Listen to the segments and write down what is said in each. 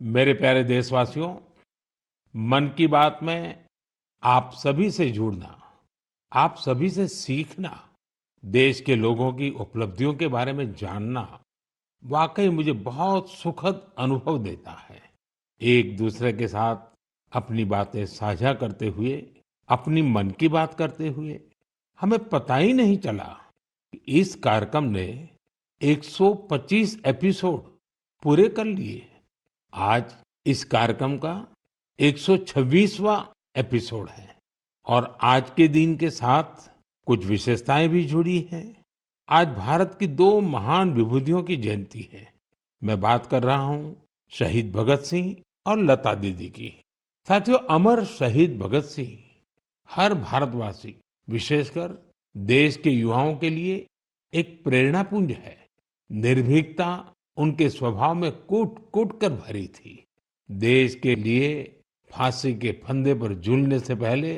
मेरे प्यारे देशवासियों, मन की बात में आप सभी से जुड़ना, आप सभी से सीखना, देश के लोगों की उपलब्धियों के बारे में जानना, वाकई मुझे बहुत सुखद अनुभव देता है। एक दूसरे के साथ अपनी बातें साझा करते हुए, अपनी मन की बात करते हुए, हमें पता ही नहीं चला कि इस कार्यक्रम ने 125 एपिसोड पूरे कर लिए। आज इस कार्यक्रम का 126वां एपिसोड है और आज के दिन के साथ कुछ विशेषताएं भी जुड़ी हैं। आज भारत की दो महान विभूतियों की जयंती है। मैं बात कर रहा हूं शहीद भगत सिंह और लता दीदी की। साथियों, अमर शहीद भगत सिंह हर भारतवासी, विशेषकर देश के युवाओं के लिए एक प्रेरणा पुंज है। निर्भीकता उनके स्वभाव में कूट कूट कर भरी थी। देश के लिए फांसी के फंदे पर झूलने से पहले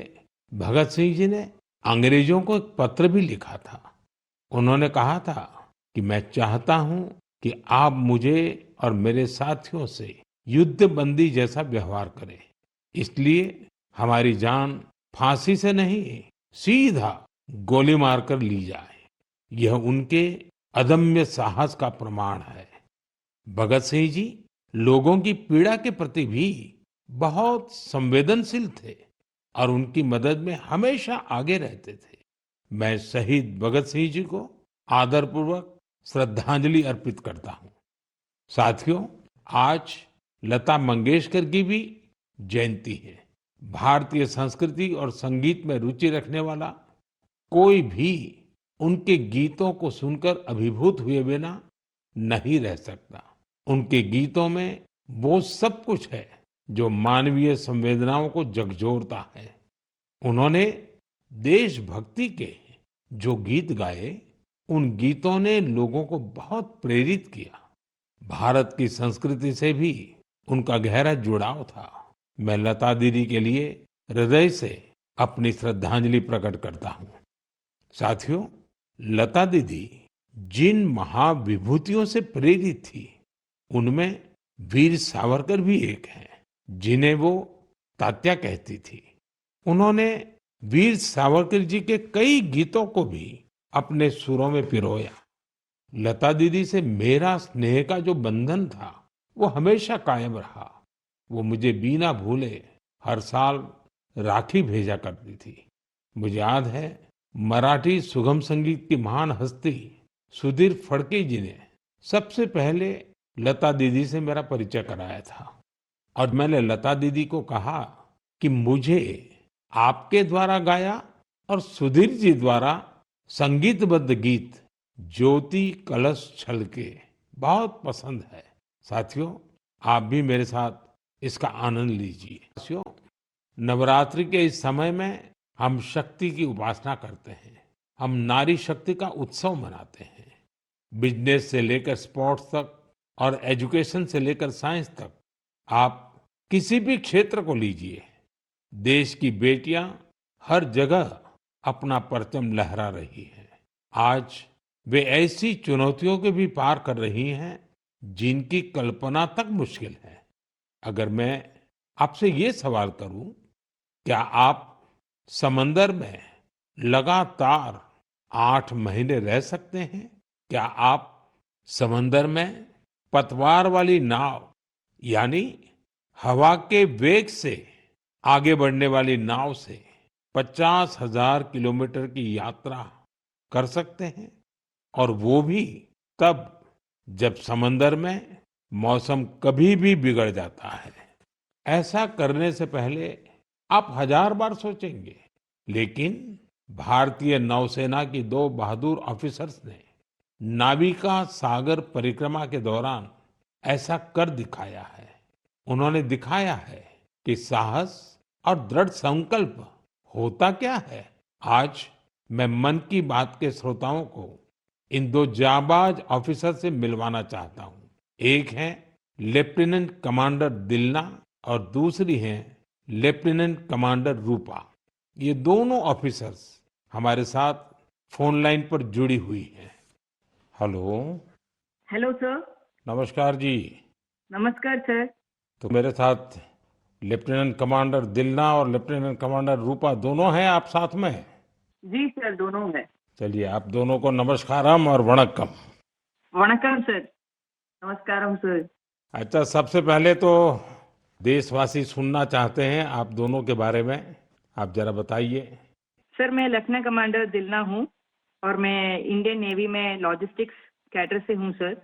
भगत सिंह जी ने अंग्रेजों को एक पत्र भी लिखा था। उन्होंने कहा था कि मैं चाहता हूं कि आप मुझे और मेरे साथियों से युद्ध बंदी जैसा व्यवहार करें। इसलिए हमारी जान फांसी से नहीं, सीधा गोली मारकर ली जाए। यह उनके अदम्य साहस का प्रमाण है। भगत सिंह जी लोगों की पीड़ा के प्रति भी बहुत संवेदनशील थे और उनकी मदद में हमेशा आगे रहते थे। मैं शहीद भगत सिंह जी को आदरपूर्वक श्रद्धांजलि अर्पित करता हूँ। साथियों, आज लता मंगेशकर की भी जयंती है। भारतीय संस्कृति और संगीत में रुचि रखने वाला कोई भी उनके गीतों को सुनकर अभिभूत हुए बिना नहीं रह सकता। उनके गीतों में वो सब कुछ है जो मानवीय संवेदनाओं को झकझोरता है। उन्होंने देशभक्ति के जो गीत गाए, उन गीतों ने लोगों को बहुत प्रेरित किया। भारत की संस्कृति से भी उनका गहरा जुड़ाव था। मैं लता दीदी के लिए हृदय से अपनी श्रद्धांजलि प्रकट करता हूँ। साथियों, लता दीदी जिन महाविभूतियों से प्रेरित थी, उनमें वीर सावरकर भी एक हैं, जिन्हें वो तात्या कहती थी। उन्होंने वीर सावरकर जी के कई गीतों को भी अपने सुरों में पिरोया। लता दीदी से मेरा स्नेह का जो बंधन था, वो हमेशा कायम रहा। वो मुझे बिना भूले हर साल राखी भेजा करती थी। मुझे याद है, मराठी सुगम संगीत की महान हस्ती सुधीर फडके जी ने सबसे पहले लता दीदी से मेरा परिचय कराया था। और मैंने लता दीदी को कहा कि मुझे आपके द्वारा गाया और सुधीर जी द्वारा संगीतबद्ध गीत ज्योति कलश छलके बहुत पसंद है। साथियों, आप भी मेरे साथ इसका आनंद लीजिए। साथियों, नवरात्रि के इस समय में हम शक्ति की उपासना करते हैं। हम नारी शक्ति का उत्सव मनाते हैं। बिजनेस से लेकर स्पोर्ट्स तक और एजुकेशन से लेकर साइंस तक, आप किसी भी क्षेत्र को लीजिए, देश की बेटियां हर जगह अपना परचम लहरा रही हैं। आज वे ऐसी चुनौतियों के भी पार कर रही हैं जिनकी कल्पना तक मुश्किल है। अगर मैं आपसे ये सवाल करूं, क्या आप समंदर में लगातार 8 महीने रह सकते हैं? क्या आप समंदर में पतवार वाली नाव, यानी हवा के वेग से आगे बढ़ने वाली नाव से 50,000 किलोमीटर की यात्रा कर सकते हैं? और वो भी तब जब समंदर में मौसम कभी भी बिगड़ जाता है। ऐसा करने से पहले आप हजार बार सोचेंगे, लेकिन भारतीय नौसेना की दो बहादुर ऑफिसर्स ने नाविका सागर परिक्रमा के दौरान ऐसा कर दिखाया है। उन्होंने दिखाया है कि साहस और दृढ़ संकल्प होता क्या है। आज मैं मन की बात के श्रोताओं को इन दो जाबाज ऑफिसर से मिलवाना चाहता हूँ। एक है लेफ्टिनेंट कमांडर दिलना और दूसरी है लेफ्टिनेंट कमांडर रूपा। ये दोनों ऑफिसर्स हमारे साथ फोन लाइन पर जुड़ी हुई हैं। हेलो। Hello sir. नमस्कार जी। नमस्कार सर। तो मेरे साथ लेफ्टिनेंट कमांडर दिलना और लेफ्टिनेंट कमांडर रूपा दोनों हैं आप साथ में? जी सर, दोनों है। चलिए आप दोनों को नमस्कारम और वणक्कम। वणक्कम सर। नमस्कारम सर। अच्छा, सबसे पहले तो देशवासी सुनना चाहते हैं आप दोनों के बारे में, आप जरा बताइए। सर मैं लेफ्टिनेंट कमांडर दिलना हूँ और मैं इंडियन नेवी में लॉजिस्टिक्स कैडर से हूँ सर।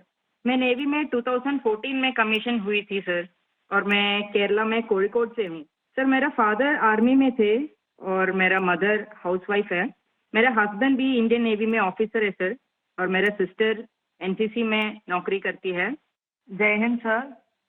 मैं नेवी में 2014 में कमीशन हुई थी सर और मैं केरला में कोझिकोड से हूँ। सर मेरा फादर आर्मी में थे और मेरा मदर हाउसवाइफ है। मेरा हस्बैंड भी इंडियन नेवी में ऑफिसर है सर और मेरा सिस्टर एनसीसी में नौकरी करती है। जय हिंद सर,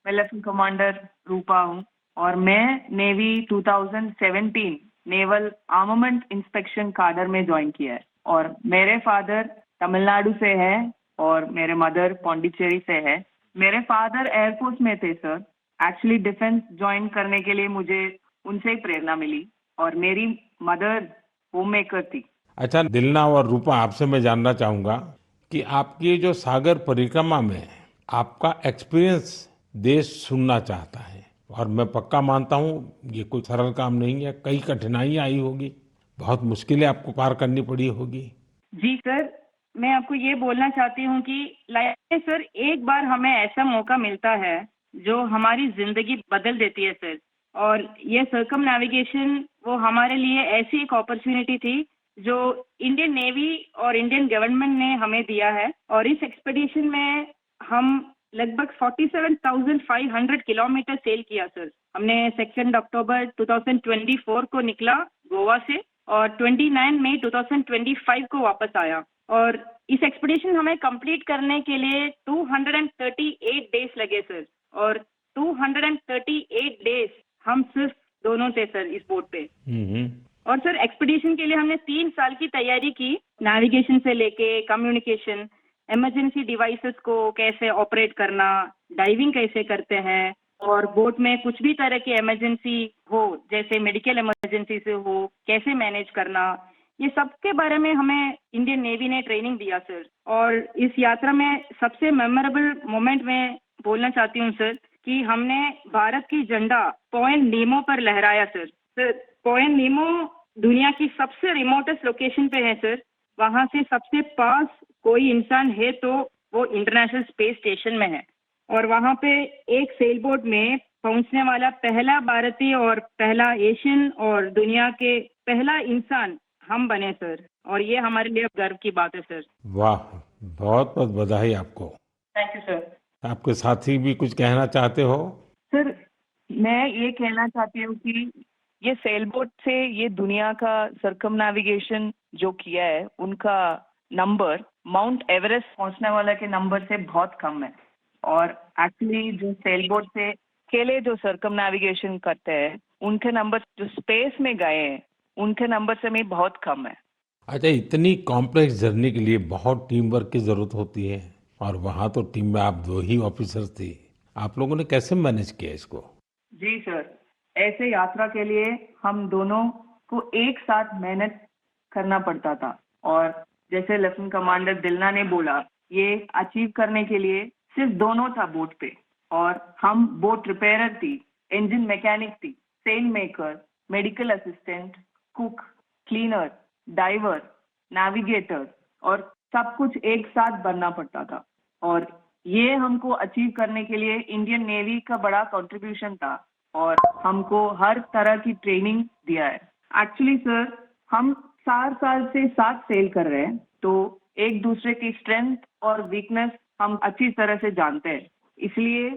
मैं लेफ्टिनेंट कमांडर रूपा हूँ और मैं navy 2017 naval armament inspection cadre में ज्वाइन किया है और मेरे फादर तमिलनाडु से है और मेरे मदर पौंडीचेरी से है। मेरे फादर एयरफोर्स में थे सर। एक्चुअली डिफेंस ज्वाइन करने के लिए मुझे उनसे ही प्रेरणा मिली और मेरी मदर होम मेकर थी। अच्छा दिलना और रूपा, आपसे मैं जानना चाहूंगा कि आपकी जो सागर परिक्रमा में आपका एक्सपीरियंस देश सुनना चाहता है। और मैं पक्का मानता हूँ ये कोई सरल काम नहीं है, कई कठिनाइयां आई होगी, बहुत मुश्किलें आपको पार करनी पड़ी होगी। जी सर, मैं आपको ये बोलना चाहती हूँ कि लाइफ में सर एक बार हमें ऐसा मौका मिलता है जो हमारी जिंदगी बदल देती है सर। और ये सर्कम नेविगेशन वो हमारे लिए ऐसी एक अपॉर्चुनिटी थी जो इंडियन नेवी और इंडियन गवर्नमेंट ने हमें दिया है। और इस एक्सपेडिशन में हम लगभग 47,500 किलोमीटर सेल किया सर। हमने 2 अक्टूबर 2024 को निकला गोवा से और 29 मई 2025 को वापस आया। और इस एक्सपेडिशन हमें कंप्लीट करने के लिए 238 डेज लगे सर। और 238 डेज हम सिर्फ दोनों थे सर इस बोट पे। और सर एक्सपेडिशन के लिए हमने 3 साल की तैयारी की, नेविगेशन से लेके कम्युनिकेशन, इमरजेंसी डिवाइसेस को कैसे ऑपरेट करना, डाइविंग कैसे करते हैं और बोट में कुछ भी तरह की इमरजेंसी हो जैसे मेडिकल इमरजेंसी से हो कैसे मैनेज करना, ये सब के बारे में हमें इंडियन नेवी ने ट्रेनिंग दिया सर। और इस यात्रा में सबसे मेमोरेबल मोमेंट में बोलना चाहती हूँ सर कि हमने भारत की झंडा पॉइंट नीमो पर लहराया सर। सर पॉइंट नीमो दुनिया की सबसे रिमोटेस्ट लोकेशन पे है सर। वहाँ से सबसे पास कोई इंसान है तो वो इंटरनेशनल स्पेस स्टेशन में है। और वहाँ पे एक सेल बोट में पहुँचने वाला पहला भारतीय और पहला एशियन और दुनिया के पहला इंसान हम बने सर। और ये हमारे लिए गर्व की बात है सर। वाह, बहुत बहुत बधाई आपको। Thank you sir. आपके साथी भी कुछ कहना चाहते हो? सर मैं ये कहना चाहती हूँ कि ये सेल बोट से ये दुनिया का सर्कम नेविगेशन जो किया है उनका नंबर माउंट एवरेस्ट पहुंचने वाला के नंबर से बहुत कम है। और एक्चुअली जो सेल बोट से अकेले जो सर्कम नेविगेशन करते हैं उनके नंबर जो स्पेस में गए हैं उनके नंबर से भी बहुत कम है। अच्छा, इतनी कॉम्प्लेक्स जर्नी के लिए बहुत टीम वर्क की जरूरत होती है और वहां तो टीम में आप 2 ही ऑफिसर्स थे। आप लोगों ने कैसे मैनेज किया इसको? जी सर, ऐसे यात्रा के लिए हम दोनों को एक साथ मेहनत करना पड़ता था। और जैसे लेफ्टिनेंट कमांडर दिलना ने बोला, ये अचीव करने के लिए सिर्फ दोनों था बोट पे। और हम बोट रिपेयरर थी, इंजन मैकेनिक थी, sail maker, medical assistant, cook, cleaner, diver, navigator और सब कुछ एक साथ बनना पड़ता था। और ये हमको अचीव करने के लिए इंडियन नेवी का बड़ा कंट्रीब्यूशन था और हमको हर तरह की ट्रेनिंग दिया है। एक्चुअली सर हम 4 साल से साथ सेल कर रहे हैं तो एक दूसरे की स्ट्रेंथ और वीकनेस हम अच्छी तरह से जानते हैं। इसलिए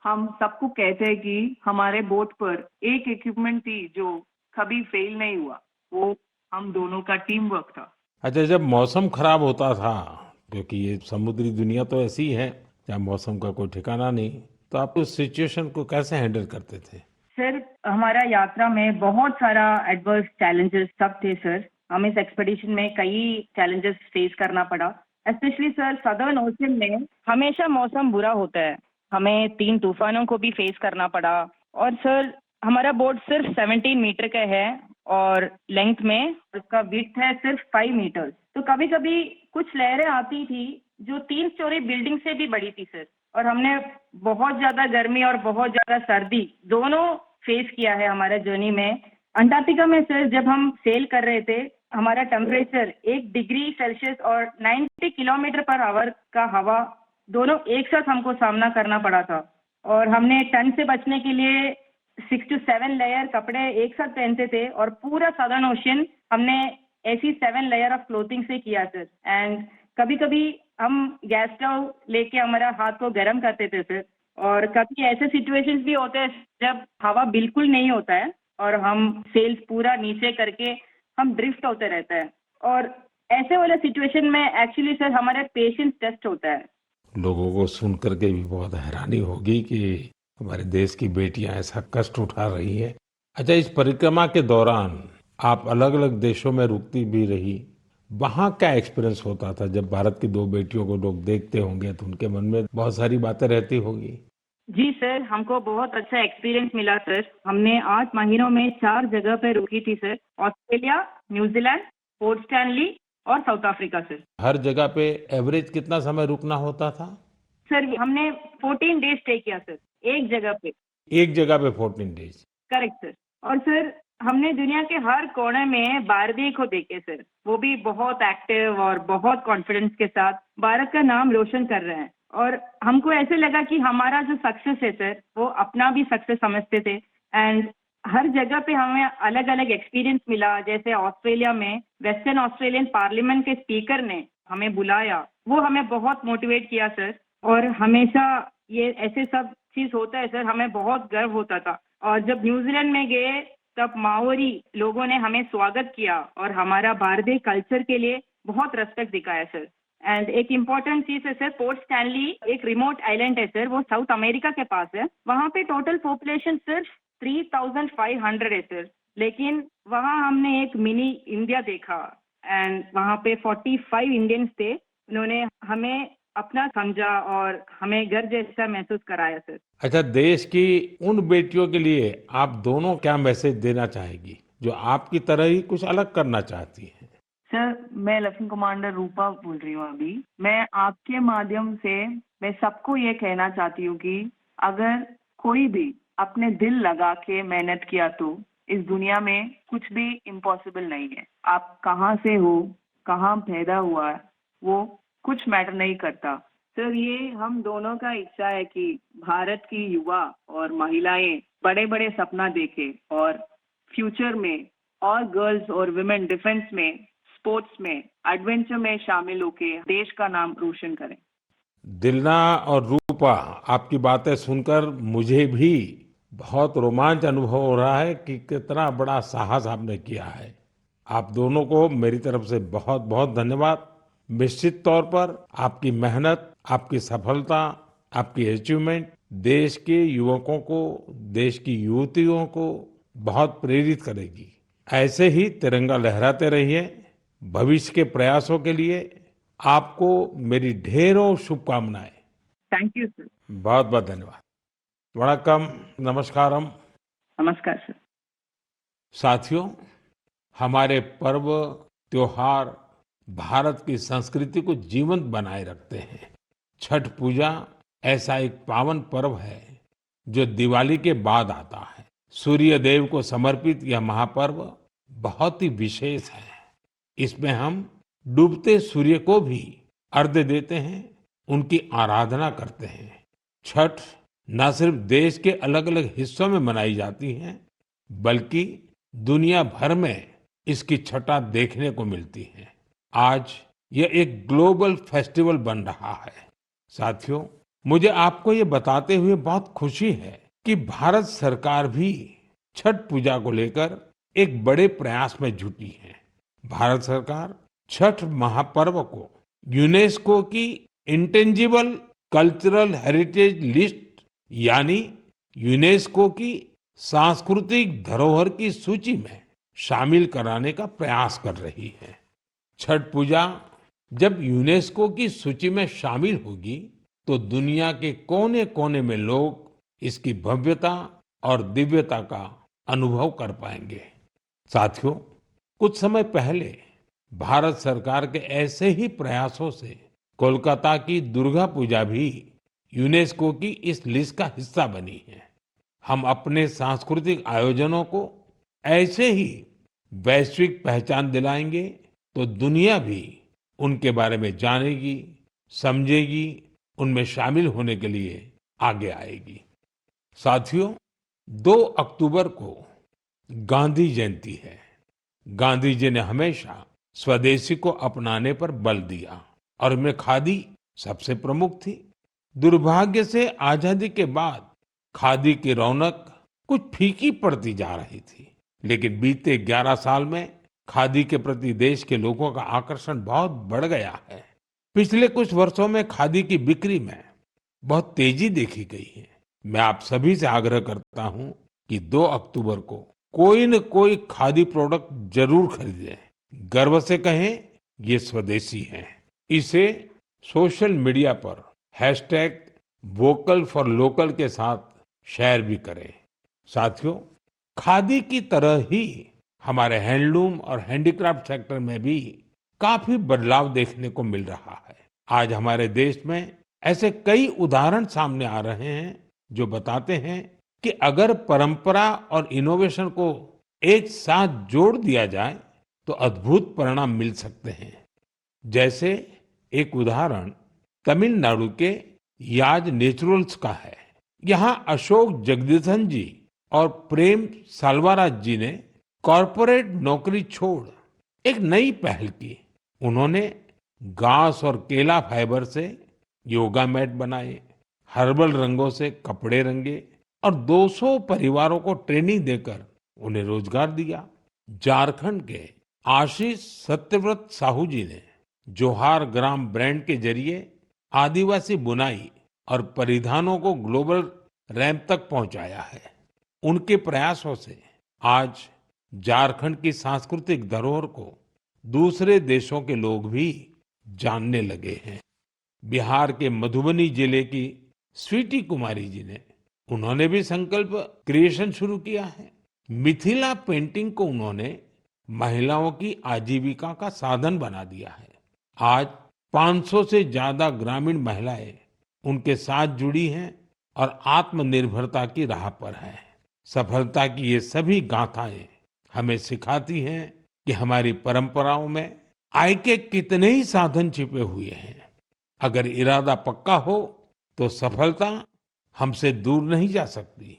हम सबको कहते हैं कि हमारे बोट पर एक इक्विपमेंट थी जो कभी फेल नहीं हुआ, वो हम दोनों का टीम वर्क था। अच्छा, जब मौसम खराब होता था, क्योंकि ये समुद्री दुनिया तो ऐसी है जहाँ मौसम का कोई ठिकाना नहीं, तो आप उस सिचुएशन को कैसे हैंडल करते थे? सर हमारा यात्रा में बहुत सारा एडवर्स चैलेंजेस सब थे सर। हम इस एक्सपेडिशन में कई चैलेंजेस फेस करना पड़ा। स्पेशली सर सदर्न ओशन में हमेशा मौसम बुरा होता है। हमें 3 तूफानों को भी फेस करना पड़ा। और सर हमारा बोट सिर्फ 17 मीटर का है और लेंथ में उसका विड्थ है सिर्फ 5 मीटर। तो कभी कभी कुछ लहरें आती थी जो 3 स्टोरी बिल्डिंग से भी बड़ी थी सर। और हमने बहुत ज्यादा गर्मी और बहुत ज्यादा सर्दी दोनों फेस किया है हमारे जर्नी में। अंटार्कटिका में सर जब हम सेल कर रहे थे, हमारा टेम्परेचर 1 डिग्री सेल्सियस और 90 किलोमीटर पर आवर का हवा दोनों एक साथ हमको सामना करना पड़ा था। और हमने ठंड से बचने के लिए 6 to 7 लेयर कपड़े एक साथ पहनते थे और पूरा सदर्न ओशियन हमने ऐसी 7 लेयर ऑफ क्लोथिंग से किया सर। एंड कभी कभी हम गैस स्टोव लेके हमारा हाथ को गर्म करते थे सर। और कभी ऐसे सिचुएशंस भी होते हैं जब हवा बिल्कुल नहीं होता है और हम सेल्स पूरा नीचे करके हम ड्रिफ्ट होते रहते हैं। और ऐसे वाले सिचुएशन में एक्चुअली सर हमारा पेशेंस टेस्ट होता है। लोगों को सुन करके भी बहुत हैरानी होगी कि हमारे देश की बेटियां ऐसा कष्ट उठा रही हैं। अच्छा, इस परिक्रमा के दौरान आप अलग-अलग देशों में रुकती भी रही। वहाँ क्या एक्सपीरियंस होता था जब भारत की दो बेटियों को लोग देखते होंगे तो उनके मन में बहुत सारी बातें रहती होगी। जी सर, हमको बहुत अच्छा एक्सपीरियंस मिला सर। हमने 8 महीनों में 4 जगह पे रुकी थी sir. Australia, New Zealand, port Stanley और साउथ अफ्रीका सर। हर जगह पे एवरेज कितना समय रुकना होता था? सर हमने 14 डेज स्टे किया सर, एक जगह पे। एक जगह पे 14 डेज। Correct sir. और सर हमने दुनिया के हर कोने में भारतीय को देखे सर। वो भी बहुत एक्टिव और बहुत कॉन्फिडेंस के साथ भारत का नाम रोशन कर रहे हैं। और हमको ऐसे लगा कि हमारा जो सक्सेस है सर, वो अपना भी सक्सेस समझते थे। एंड हर जगह पे हमें अलग अलग एक्सपीरियंस मिला। जैसे ऑस्ट्रेलिया में वेस्टर्न ऑस्ट्रेलियन पार्लियामेंट के स्पीकर ने हमें बुलाया, वो हमें बहुत मोटिवेट किया सर। और हमेशा ये ऐसे सब चीज होता है सर, हमें बहुत गर्व होता था। और जब न्यूजीलैंड में गए तब माओरी लोगों ने हमें स्वागत किया और हमारा भारतीय कल्चर के लिए बहुत रेस्पेक्ट दिखाया सर। एंड एक इम्पॉर्टेंट चीज है सर, पोर्ट स्टैनली एक रिमोट आइलैंड है सर, वो साउथ अमेरिका के पास है। वहाँ पे टोटल पॉपुलेशन सिर्फ 3500 है सर। लेकिन वहाँ हमने एक मिनी इंडिया देखा। एंड वहाँ पे 45 इंडियंस थे। उन्होंने हमें अपना समझा और हमें घर जैसा महसूस कराया सर। अच्छा, देश की उन बेटियों के लिए आप दोनों क्या मैसेज देना चाहेगी जो आपकी तरह ही कुछ अलग करना चाहती हैं? सर, मैं लेफ्टिनेंट कमांडर रूपा बोल रही हूँ अभी। मैं आपके माध्यम से मैं सबको ये कहना चाहती हूँ कि अगर कोई भी अपने दिल लगा के मेहनत किया तो इस दुनिया में कुछ भी इम्पॉसिबल नहीं है। आप कहाँ से हो, कहाँ पैदा हुआ है, वो कुछ मैटर नहीं करता। सर ये हम दोनों का इच्छा है कि भारत की युवा और महिलाएं बड़े बड़े सपना देखें और फ्यूचर में और गर्ल्स और वुमेन डिफेंस में, स्पोर्ट्स में, एडवेंचर में शामिल होके देश का नाम रोशन करें। दिलना और रूपा, आपकी बातें सुनकर मुझे भी बहुत रोमांच अनुभव हो रहा है कि कितना बड़ा साहस आपने किया है। आप दोनों को मेरी तरफ से बहुत बहुत धन्यवाद। निश्चित तौर पर आपकी मेहनत, आपकी सफलता, आपकी अचीवमेंट देश के युवकों को, देश की युवतियों को बहुत प्रेरित करेगी। ऐसे ही तिरंगा लहराते रहिए। भविष्य के प्रयासों के लिए आपको मेरी ढेरों शुभकामनाएं। Thank you sir. बहुत बहुत धन्यवाद। वणक्कम, नमस्कारम। नमस्कार सर। साथियों, हमारे पर्व त्योहार भारत की संस्कृति को जीवंत बनाए रखते हैं। छठ पूजा ऐसा एक पावन पर्व है जो दिवाली के बाद आता है। सूर्य देव को समर्पित यह महापर्व बहुत ही विशेष है। इसमें हम डूबते सूर्य को भी अर्घ्य देते हैं, उनकी आराधना करते हैं। छठ न सिर्फ देश के अलग अलग हिस्सों में मनाई जाती है, बल्कि दुनिया भर में इसकी छठा देखने को मिलती है। आज यह एक ग्लोबल फेस्टिवल बन रहा है। साथियों, मुझे आपको ये बताते हुए बहुत खुशी है कि भारत सरकार भी छठ पूजा को लेकर एक बड़े प्रयास में जुटी है। भारत सरकार छठ महापर्व को यूनेस्को की इंटेंजिबल कल्चरल हेरिटेज लिस्ट यानी यूनेस्को की सांस्कृतिक धरोहर की सूची में शामिल कराने का प्रयास कर रही है। छठ पूजा जब यूनेस्को की सूची में शामिल होगी तो दुनिया के कोने-कोने में लोग इसकी भव्यता और दिव्यता का अनुभव कर पाएंगे। साथियों, कुछ समय पहले भारत सरकार के ऐसे ही प्रयासों से कोलकाता की दुर्गा पूजा भी यूनेस्को की इस लिस्ट का हिस्सा बनी है। हम अपने सांस्कृतिक आयोजनों को ऐसे ही वैश्विक पहचान दिलाएंगे तो दुनिया भी उनके बारे में जानेगी, समझेगी, उनमें शामिल होने के लिए आगे आएगी। साथियों, 2 अक्टूबर को गांधी जयंती है। गांधी जी ने हमेशा स्वदेशी को अपनाने पर बल दिया और इनमें खादी सबसे प्रमुख थी। दुर्भाग्य से आजादी के बाद खादी की रौनक कुछ फीकी पड़ती जा रही थी, लेकिन बीते 11 साल में खादी के प्रति देश के लोगों का आकर्षण बहुत बढ़ गया है। पिछले कुछ वर्षों में खादी की बिक्री में बहुत तेजी देखी गई है। मैं आप सभी से आग्रह करता हूं कि 2 अक्टूबर को कोई न कोई खादी प्रोडक्ट जरूर खरीदें। गर्व से कहें, ये स्वदेशी है। इसे सोशल मीडिया पर #वोकल फॉर लोकल के साथ शेयर भी करें। साथियों, खादी की तरह ही हमारे हैंडलूम और हैंडीक्राफ्ट सेक्टर में भी काफी बदलाव देखने को मिल रहा है। आज हमारे देश में ऐसे कई उदाहरण सामने आ रहे हैं जो बताते हैं कि अगर परंपरा और इनोवेशन को एक साथ जोड़ दिया जाए तो अद्भुत परिणाम मिल सकते हैं। जैसे एक उदाहरण तमिलनाडु के याज नेचुरल्स का है। यहाँ अशोक जगदीशन जी और प्रेम साल्वाराज जी ने कॉरपोरेट नौकरी छोड़ एक नई पहल की। उन्होंने घास और केला फाइबर से योगा मैट बनाए, हर्बल रंगों से कपड़े रंगे और 200 परिवारों को ट्रेनिंग देकर उन्हें रोजगार दिया। झारखंड के आशीष सत्यव्रत साहू जी ने जोहार ग्राम ब्रांड के जरिए आदिवासी बुनाई और परिधानों को ग्लोबल रैंप तक पहुंचाया है। उनके प्रयासों से आज झारखंड की सांस्कृतिक धरोहर को दूसरे देशों के लोग भी जानने लगे हैं। बिहार के मधुबनी जिले की स्वीटी कुमारी जी ने उन्होंने भी संकल्प क्रिएशन शुरू किया है। मिथिला पेंटिंग को उन्होंने महिलाओं की आजीविका का साधन बना दिया है। आज 500 से ज्यादा ग्रामीण महिलाएं उनके साथ जुड़ी हैं और आत्मनिर्भरता की राह पर हैं। सफलता की ये सभी गाथाएं हमें सिखाती हैं कि हमारी परंपराओं में आय के कितने ही साधन छिपे हुए हैं। अगर इरादा पक्का हो तो सफलता हमसे दूर नहीं जा सकती।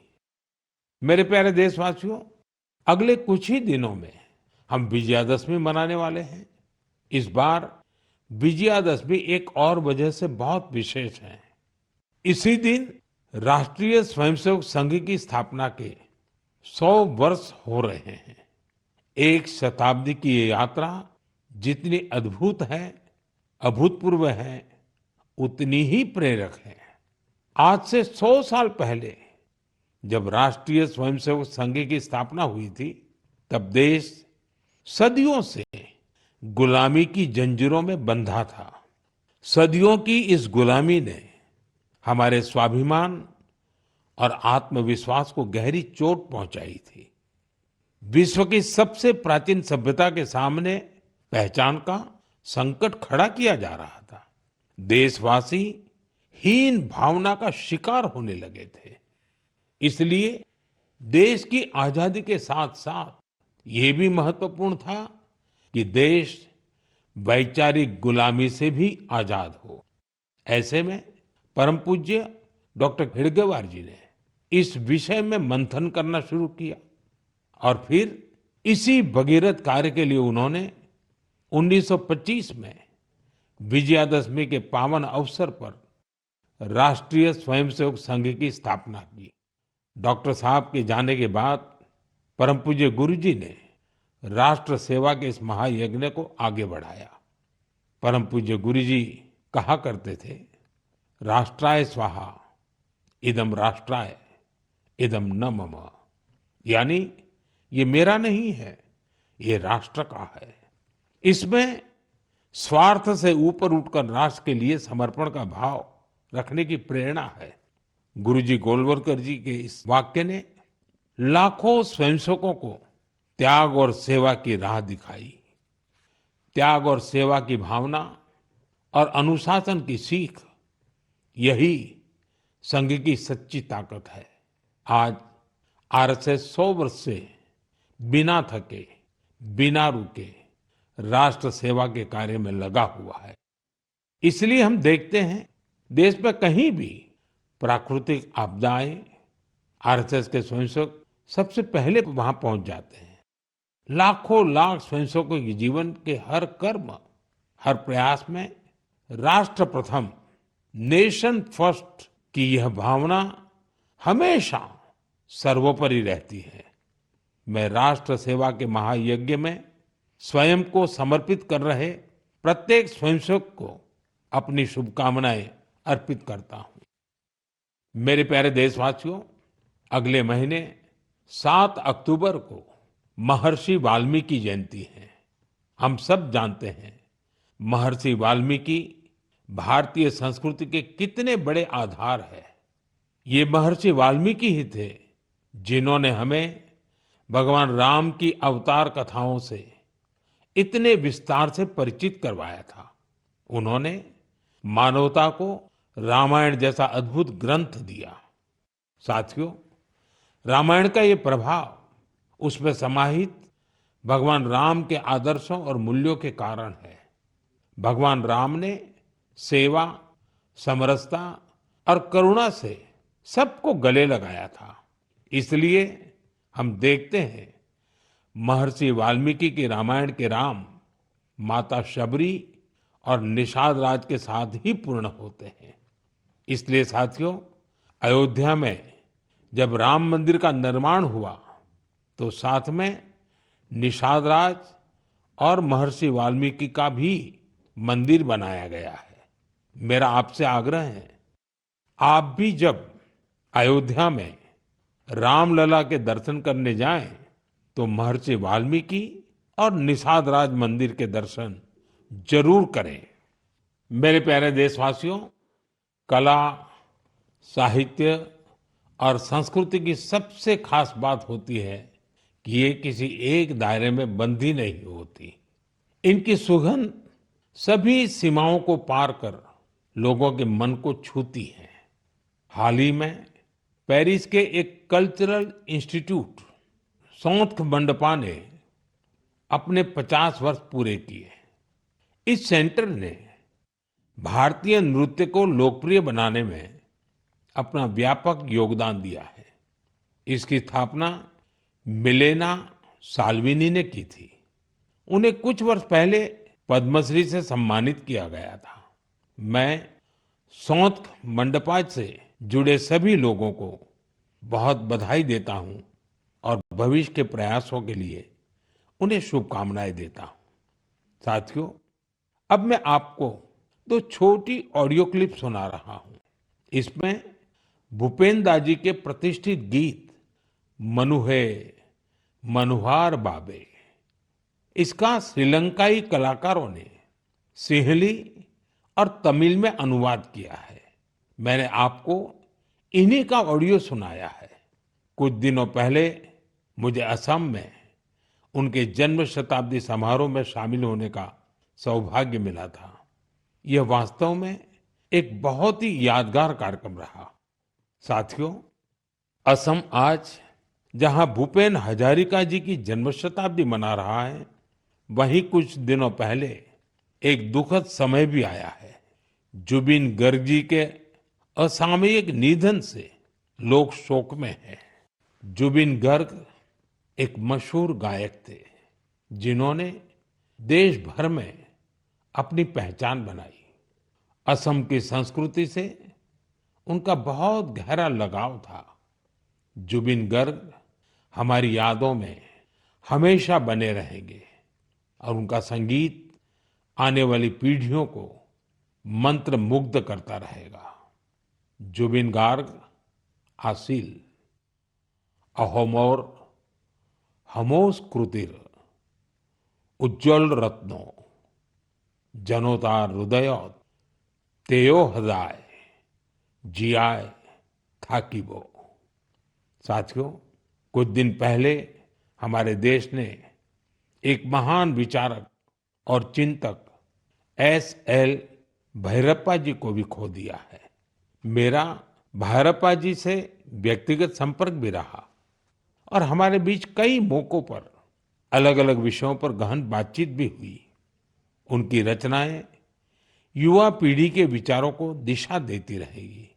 मेरे प्यारे देशवासियों, अगले कुछ ही दिनों में हम विजयादशमी मनाने वाले हैं। इस बार विजयादशमी एक और वजह से बहुत विशेष है। इसी दिन राष्ट्रीय स्वयंसेवक संघ की स्थापना के 100 वर्ष हो रहे हैं। एक शताब्दी की ये यात्रा जितनी अद्भुत है, अभूतपूर्व है, उतनी ही प्रेरक है। आज से 100 साल पहले जब राष्ट्रीय स्वयंसेवक संघ की स्थापना हुई थी, तब देश सदियों से गुलामी की जंजीरों में बंधा था। सदियों की इस गुलामी ने हमारे स्वाभिमान और आत्मविश्वास को गहरी चोट पहुंचाई थी। विश्व की सबसे प्राचीन सभ्यता के सामने पहचान का संकट खड़ा किया जा रहा था। देशवासी हीन भावना का शिकार होने लगे थे। इसलिए देश की आजादी के साथ साथ ये भी महत्वपूर्ण था कि देश वैचारिक गुलामी से भी आजाद हो। ऐसे में परम पूज्य डॉक्टर हेडगेवार जी ने इस विषय में मंथन करना शुरू किया और फिर इसी भगीरथ कार्य के लिए उन्होंने 1925 में विजयादशमी के पावन अवसर पर राष्ट्रीय स्वयंसेवक संघ की स्थापना की। डॉक्टर साहब के जाने के बाद परम पूज्य गुरु जी ने राष्ट्र सेवा के इस महायज्ञ को आगे बढ़ाया। परम पूज्य गुरु जी कहा करते थे, राष्ट्राय स्वाहा इदम राष्ट्राय इदम न मम। यानी ये मेरा नहीं है, ये राष्ट्र का है। इसमें स्वार्थ से ऊपर उठकर राष्ट्र के लिए समर्पण का भाव रखने की प्रेरणा है। गुरुजी गोलवलकर जी के इस वाक्य ने लाखों स्वयंसेवकों को त्याग और सेवा की राह दिखाई। त्याग और सेवा की भावना और अनुशासन की सीख, यही संघ की सच्ची ताकत है। आज आरएसएस 100 वर्ष से बिना थके, बिना रुके राष्ट्र सेवा के कार्य में लगा हुआ है। इसलिए हम देखते हैं देश में कहीं भी प्राकृतिक आपदाएं, आरएसएस के स्वयंसेवक सबसे पहले वहां पहुंच जाते हैं। लाखों लाख स्वयंसेवकों के जीवन के हर कर्म, हर प्रयास में राष्ट्र प्रथम, नेशन फर्स्ट की यह भावना हमेशा सर्वोपरि रहती है। मैं राष्ट्र सेवा के महायज्ञ में स्वयं को समर्पित कर रहे प्रत्येक स्वयंसेवक को अपनी शुभकामनाएं अर्पित करता हूं। मेरे प्यारे देशवासियों, अगले महीने 7 अक्टूबर को महर्षि वाल्मीकि जयंती है। हम सब जानते हैं महर्षि वाल्मीकि भारतीय संस्कृति के कितने बड़े आधार है। ये महर्षि वाल्मीकि ही थे जिन्होंने हमें भगवान राम की अवतार कथाओं से इतने विस्तार से परिचित करवाया था। उन्होंने मानवता को रामायण जैसा अद्भुत ग्रंथ दिया। साथियों, रामायण का ये प्रभाव उसमें समाहित भगवान राम के आदर्शों और मूल्यों के कारण है। भगवान राम ने सेवा, समरसता और करुणा से सबको गले लगाया था। इसलिए हम देखते हैं महर्षि वाल्मीकि के रामायण के राम माता शबरी और निषाद राज के साथ ही पूर्ण होते हैं। इसलिए साथियों, अयोध्या में जब राम मंदिर का निर्माण हुआ तो साथ में निषाद राज और महर्षि वाल्मीकि का भी मंदिर बनाया गया है। मेरा आपसे आग्रह है, आप भी जब अयोध्या में रामलला के दर्शन करने जाएं तो महर्षि वाल्मीकि और निषाद राज मंदिर के दर्शन जरूर करें। मेरे प्यारे देशवासियों, कला, साहित्य और संस्कृति की सबसे खास बात होती है कि ये किसी एक दायरे में बंधी नहीं होती। इनकी सुगंध सभी सीमाओं को पार कर लोगों के मन को छूती है। हाल ही में पेरिस के एक कल्चरल इंस्टीट्यूट सौंथ मंडपा ने अपने 50 वर्ष पूरे किए। इस सेंटर ने भारतीय नृत्य को लोकप्रिय बनाने में अपना व्यापक योगदान दिया है। इसकी स्थापना मिलेना साल्विनी ने की थी। उन्हें कुछ वर्ष पहले पद्मश्री से सम्मानित किया गया था। मैं सौंथ मंडपा से जुड़े सभी लोगों को बहुत बधाई देता हूं और भविष्य के प्रयासों के लिए उन्हें शुभकामनाएं देता हूं। साथियों, अब मैं आपको 2 छोटी ऑडियो क्लिप सुना रहा हूं। इसमें भूपेन दा जी के प्रतिष्ठित गीत मनुहे मनुहार बाबे, इसका श्रीलंकाई कलाकारों ने सिंहली और तमिल में अनुवाद किया है। मैंने आपको इन्हीं का ऑडियो सुनाया है। कुछ दिनों पहले मुझे असम में उनके जन्म शताब्दी समारोह में शामिल होने का सौभाग्य मिला था। यह वास्तव में एक बहुत ही यादगार कार्यक्रम रहा। साथियों, असम आज जहां भूपेन हजारिका जी की जन्म शताब्दी मना रहा है, वहीं कुछ दिनों पहले एक दुखद समय भी आया है। जुबिन गर्ग जी के असामयिक निधन से लोग शोक में हैं। जुबिन गर्ग एक मशहूर गायक थे जिन्होंने देश भर में अपनी पहचान बनाई। असम की संस्कृति से उनका बहुत गहरा लगाव था। जुबिन गर्ग हमारी यादों में हमेशा बने रहेंगे और उनका संगीत आने वाली पीढ़ियों को मंत्र मुग्ध करता रहेगा। जुबिन गार्ग आसिल अहोमोर हमोस कृतिर उज्ज्वल रत्नो जनोतार हृदय तेयो हृदय जियाय थाकीबो। साथियों, कुछ दिन पहले हमारे देश ने एक महान विचारक और चिंतक S.L. भैरप्पा जी को भी खो दिया है। मेरा भैरप्पा जी से व्यक्तिगत संपर्क भी रहा और हमारे बीच कई मौकों पर अलग-अलग विषयों पर गहन बातचीत भी हुई। उनकी रचनाएं युवा पीढ़ी के विचारों को दिशा देती रहेगी।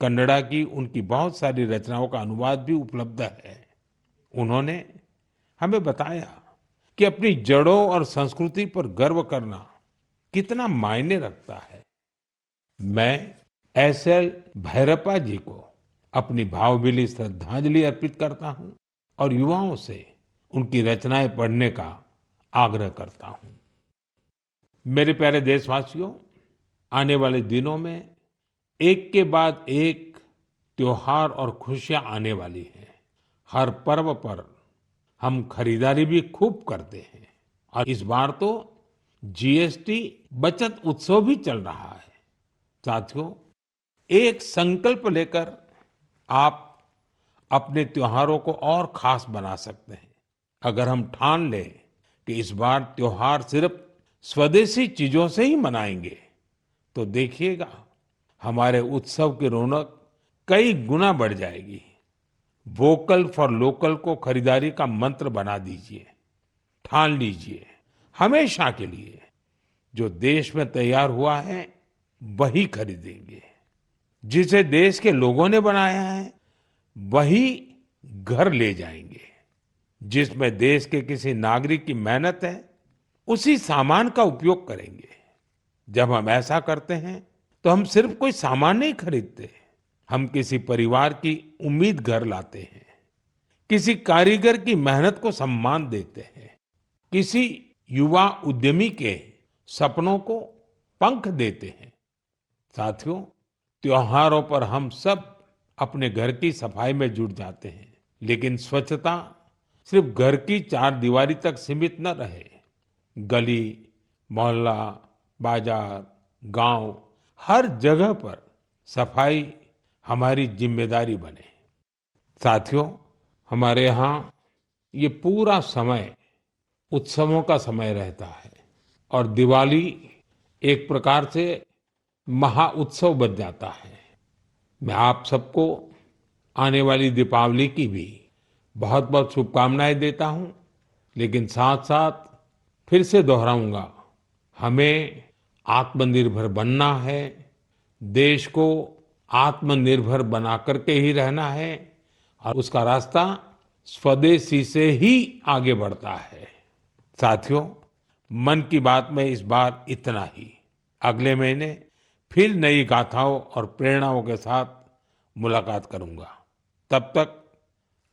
कन्नड़ा की उनकी बहुत सारी रचनाओं का अनुवाद भी उपलब्ध है। उन्होंने हमें बताया कि अपनी जड़ों और संस्कृति पर गर्व करना कितना मायने रखता है। मैं एसएल भैरप्पा जी को अपनी भावभीनी श्रद्धांजलि अर्पित करता हूं और युवाओं से उनकी रचनाएं पढ़ने का आग्रह करता हूं। मेरे प्यारे देशवासियों, आने वाले दिनों में एक के बाद एक त्योहार और खुशियां आने वाली हैं। हर पर्व पर हम खरीदारी भी खूब करते हैं और इस बार तो जीएसटी बचत उत्सव भी चल रहा है। साथियों, एक संकल्प लेकर आप अपने त्योहारों को और खास बना सकते हैं। अगर हम ठान लें कि इस बार त्योहार सिर्फ स्वदेशी चीजों से ही मनाएंगे, तो देखिएगा हमारे उत्सव की रौनक कई गुना बढ़ जाएगी। वोकल फॉर लोकल को खरीदारी का मंत्र बना दीजिए। ठान लीजिए, हमेशा के लिए जो देश में तैयार हुआ है वही खरीदेंगे। जिसे देश के लोगों ने बनाया है वही घर ले जाएंगे। जिसमें देश के किसी नागरिक की मेहनत है उसी सामान का उपयोग करेंगे। जब हम ऐसा करते हैं तो हम सिर्फ कोई सामान नहीं खरीदते, हम किसी परिवार की उम्मीद घर लाते हैं, किसी कारीगर की मेहनत को सम्मान देते हैं, किसी युवा उद्यमी के सपनों को पंख देते हैं। साथियों, त्योहारों पर हम सब अपने घर की सफाई में जुट जाते हैं, लेकिन स्वच्छता सिर्फ घर की चार दीवारी तक सीमित न रहे। गली, मोहल्ला, बाजार, गांव, हर जगह पर सफाई हमारी जिम्मेदारी बने। साथियों, हमारे यहाँ ये पूरा समय उत्सवों का समय रहता है और दिवाली एक प्रकार से महाउत्सव बन जाता है। मैं आप सबको आने वाली दीपावली की भी बहुत बहुत शुभकामनाएं देता हूं, लेकिन साथ साथ फिर से दोहराऊंगा, हमें आत्मनिर्भर बनना है, देश को आत्मनिर्भर बना करके ही रहना है और उसका रास्ता स्वदेशी से ही आगे बढ़ता है। साथियों, मन की बात में इस बार इतना ही। अगले महीने फिर नई गाथाओं और प्रेरणाओं के साथ मुलाकात करूंगा। तब तक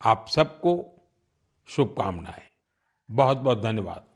आप सबको शुभकामनाएं। बहुत बहुत धन्यवाद।